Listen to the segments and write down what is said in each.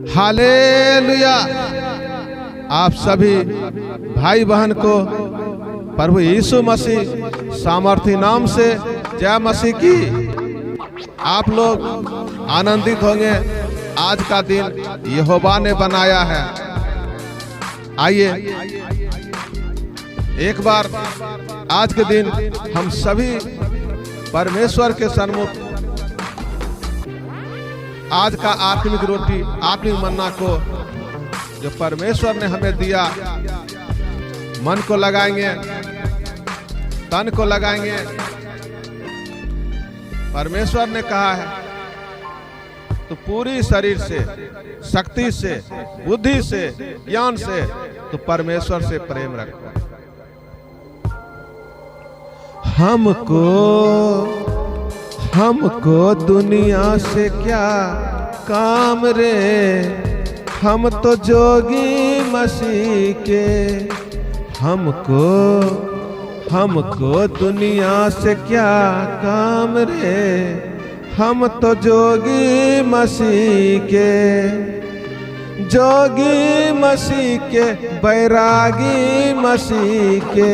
Hallelujah. आप सभी भाई बहन को प्रभु यीशु मसीह सामर्थी नाम से जय मसीह की। आप लोग आनंदित होंगे, आज का दिन यहोवा ने बनाया है। आइए एक बार आज के दिन हम सभी परमेश्वर के सन्मुख आज का आत्मिक रोटी, आत्मिक मन्ना को जो परमेश्वर ने हमें दिया, मन को लगाएंगे, तन को लगाएंगे। परमेश्वर ने कहा है तो पूरी शरीर से, शक्ति से, बुद्धि से, ज्ञान से तो परमेश्वर से प्रेम रखो। हमको दुनिया से क्या काम रे, हम तो जोगी मसीह के। हमको दुनिया से क्या काम रे, हम तो जोगी मसीह के। जोगी मसीह के, बैरागी मसीह के,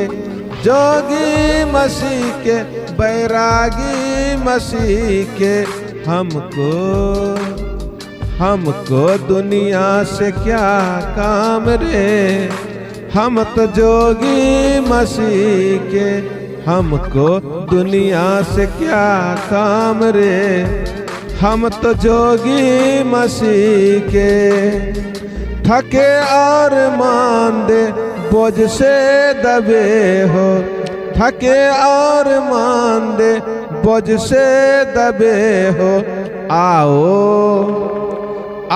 जोगी मसीह के, बैरागी मसीह के। हमको दुनिया से क्या काम रे, हम तो जोगी मसीह के। हमको दुनिया से क्या काम रे, हम तो जोगी मसीह के। थके और मांदे बोझ से दबे हो, थके और मांदे बोझ से दबे हो।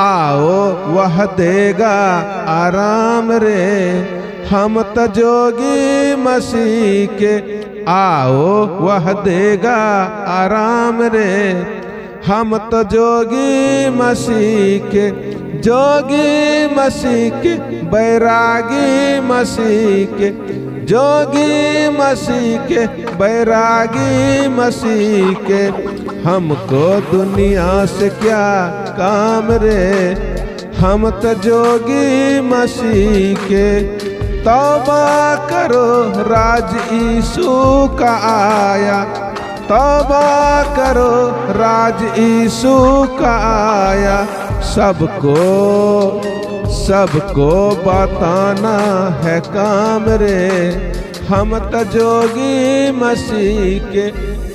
आओ वह देगा आराम रे, हम तो जोगी मसीह के। आओ वह देगा आराम रे, हम तो जोगी मसीह के। जोगी मसीह के, बैरागी मसीह के, जोगी मसीह के, बैरागी मसीह के। हमको दुनिया से क्या काम रे, हम तो जोगी मसीह के। तौबा करो राज यीशु का आया, तौबा करो राज यीशु का आया। सबको बताना है काम रे, हम तो जोगी मसीह के।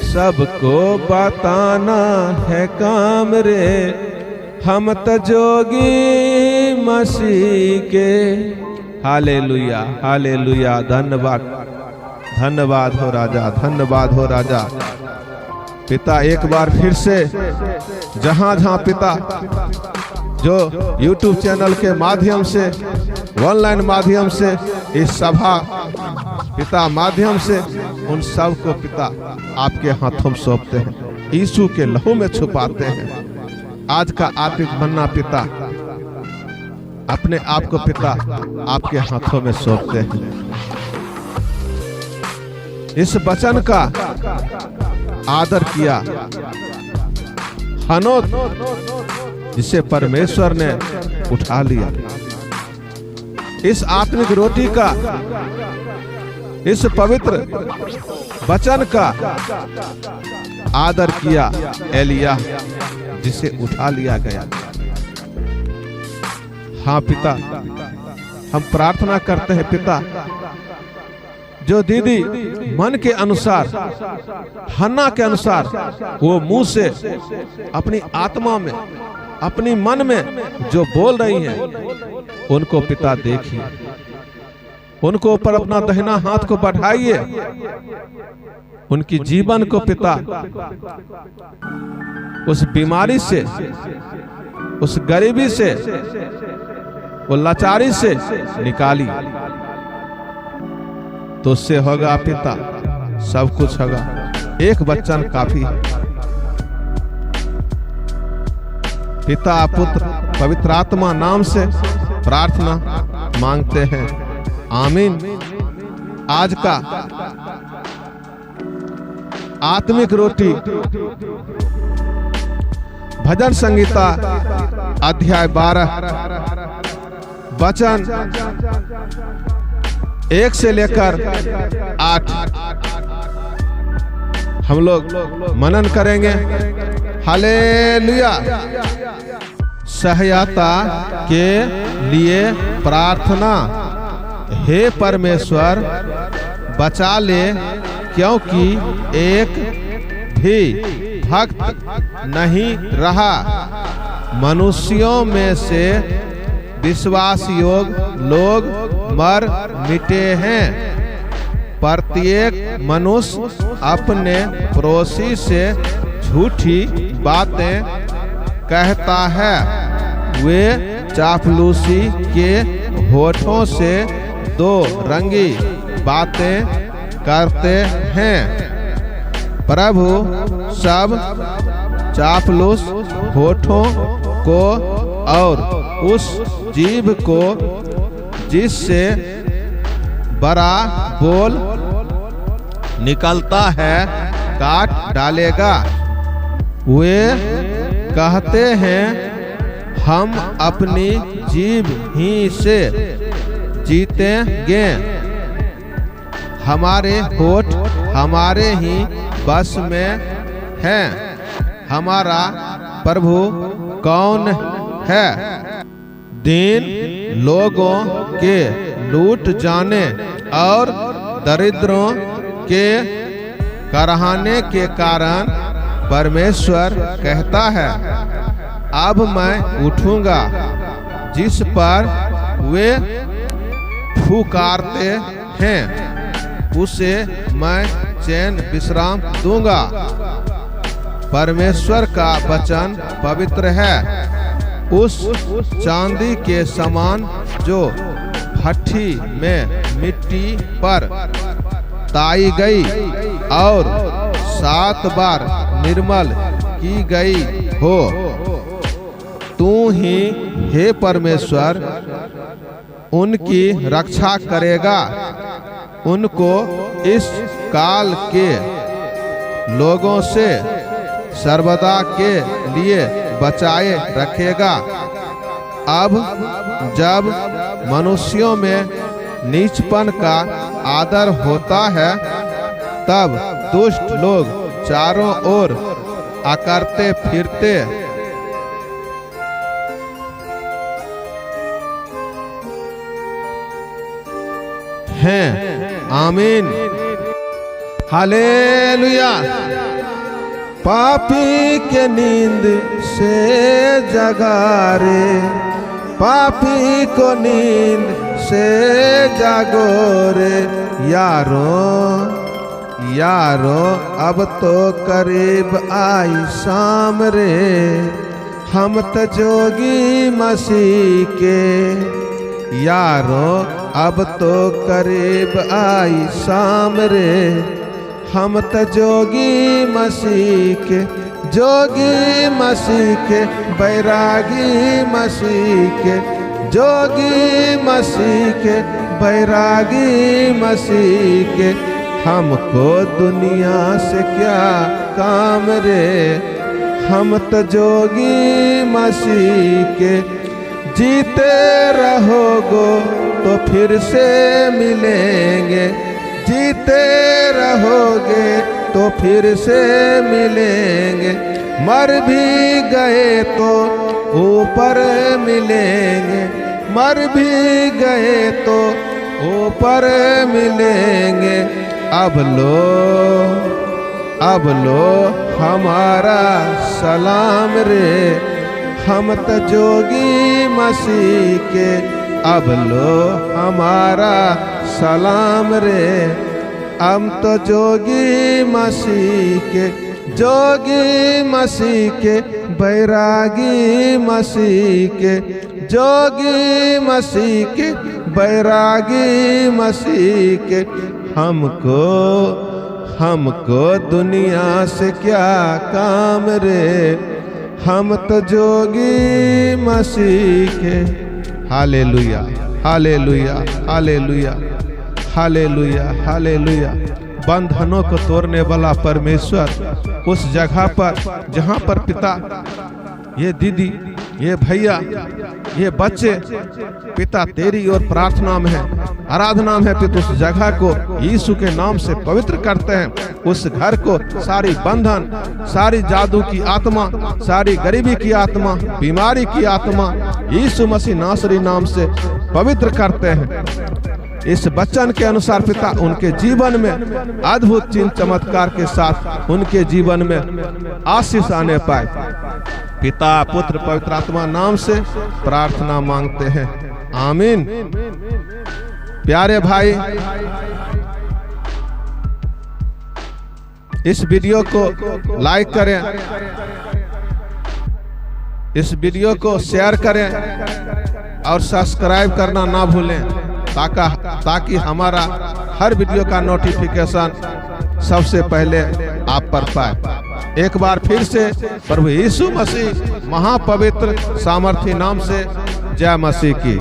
सबको बताना है काम रे, हम तो जोगी मसीह के। Hallelujah, hallelujah. धन्यवाद, धन्यवाद हो राजा, धन्यवाद हो राजा। पिता एक बार फिर से जहां पिता जो YouTube चैनल के माध्यम से, ऑनलाइन माध्यम से, इस सभा पिता माध्यम से, उन सब को पिता आपके हाथों में सौंपते हैं, यीशु के लहू में छुपाते हैं। आज का आत्मिक मन्ना पिता अपने आप को पिता आपके हाथों में सौंपते हैं। इस वचन का आदर किया हनोक, जिसे परमेश्वर ने उठा लिया। इस आत्मिक रोटी का, इस पवित्र वचन का आदर किया एलिय्याह, जिसे उठा लिया गया। हाँ पिता, हम प्रार्थना करते हैं पिता, जो दीदी मन के अनुसार, हन्ना के अनुसार, वो मुंह से अपनी आत्मा में, अपनी मन में जो बोल रही हैं, उनको पिता देखिए, उनको ऊपर अपना दाहिना हाथ को बढ़ाइए, उनकी जीवन को पिता उस बीमारी से, उस गरीबी से, वो लाचारी से निकाली, तो उससे होगा पिता सब कुछ होगा। एक वचन काफी है। पिता पुत्र पवित्र आत्मा नाम से प्रार्थना मांगते हैं, आमीन। आज का आत्मिक रोटी भजन संहिता अध्याय 12 वचन 1 से लेकर 8 हम लोग मनन करेंगे। हालेलुया। सहायता के लिए प्रार्थना। हे परमेश्वर बचा ले, क्योंकि एक भी भक्त नहीं रहा। मनुष्यों में से विश्वास योग्य लोग मर मिटे हैं। प्रत्येक मनुष्य अपने पड़ोसी से झूठी बातें कहता है। वे चापलूसी के होठों से दो रंगी बातें करते हैं। प्रभु सब चापलूस होठों को और उस जीभ को जिससे बड़ा बोल निकलता है काट डालेगा। वे कहते हैं, हम अपनी जीभ ही से जीतेंगे। हमारे होठ हमारे ही बस में हैं। हमारा प्रभु कौन है? दीन लोगों के लूट जाने और दरिद्रों के कराहने के कारण परमेश्वर कहता है, अब मैं उठूंगा। जिस पर वे पुकारते हैं उसे मैं चैन विश्राम दूंगा। परमेश्वर का वचन पवित्र है, उस चांदी के समान जो भट्ठी में मिट्टी पर ताई गई और 7 बार निर्मल की गई हो। तू ही हे परमेश्वर उनकी रक्षा करेगा। उनको इस काल के लोगों से सर्वदा के लिए बचाए रखेगा। अब जब मनुष्यों में नीचपन का आदर होता है, तब दुष्ट लोग चारों ओर अकड़ते फिरते हैं। आमीन। हालेलुया। पापी के नींद से जगा रे, पापी को नींद से जागो रे। यारो अब तो करीब आई शाम रे। हम तो जोगी मसीह के। यारो अब तो करीब आई शाम रे। हम तो जोगी मसीह के, जोगी मसीह के, बैरागी मसीह के, जोगी मसीह के, बैरागी मसीह के। हमको दुनिया से क्या काम रे। हम तो जोगी मसीह के। जीते रहोगो तो फिर से मिलेंगे। जीते रहोगे तो फिर से मिलेंगे। मर भी गए तो ऊपर मिलेंगे। मर भी गए तो ऊपर मिलेंगे। अब लो हमारा सलाम रे। हम तो जोगी मसीह के। अब लो हमारा सलाम रे। हम तो जोगी मसीह के, जोगी मसीह के, बैरागी मसीह के, जोगी मसीह के, बैरागी मसीह के। हमको दुनिया से क्या काम रे। हम तो जोगी मसीह के। Hallelujah, hallelujah, hallelujah, hallelujah, hallelujah. बंधनों को तोड़ने वाला परमेश्वर उस जगह पर जहाँ पर पिता ये दीदी, ये भैया, ये बच्चे पिता तेरी और प्रार्थना में है, आराधना में है। पिता उस जगह को यीशु के नाम से पवित्र करते हैं। उस घर को सारी बंधन, सारी जादू की आत्मा, सारी गरीबी की आत्मा, बीमारी की आत्मा यीशु मसीह नासरी नाम से पवित्र करते हैं। इस वचन के अनुसार पिता उनके जीवन में अद्भुत चिन्ह चमत्कार के साथ उनके जीवन में आशीष आने पाए। पिता पुत्र पवित्र आत्मा नाम से प्रार्थना मांगते हैं, आमीन। प्यारे भाई, इस वीडियो को लाइक करें, इस वीडियो को शेयर करें और सब्सक्राइब करना ना भूलें, ताकि हमारा हर वीडियो का नोटिफिकेशन सबसे पहले आप पर पाए। एक बार फिर से प्रभु यीशु मसीह महापवित्र सामर्थी नाम से जय मसीह की।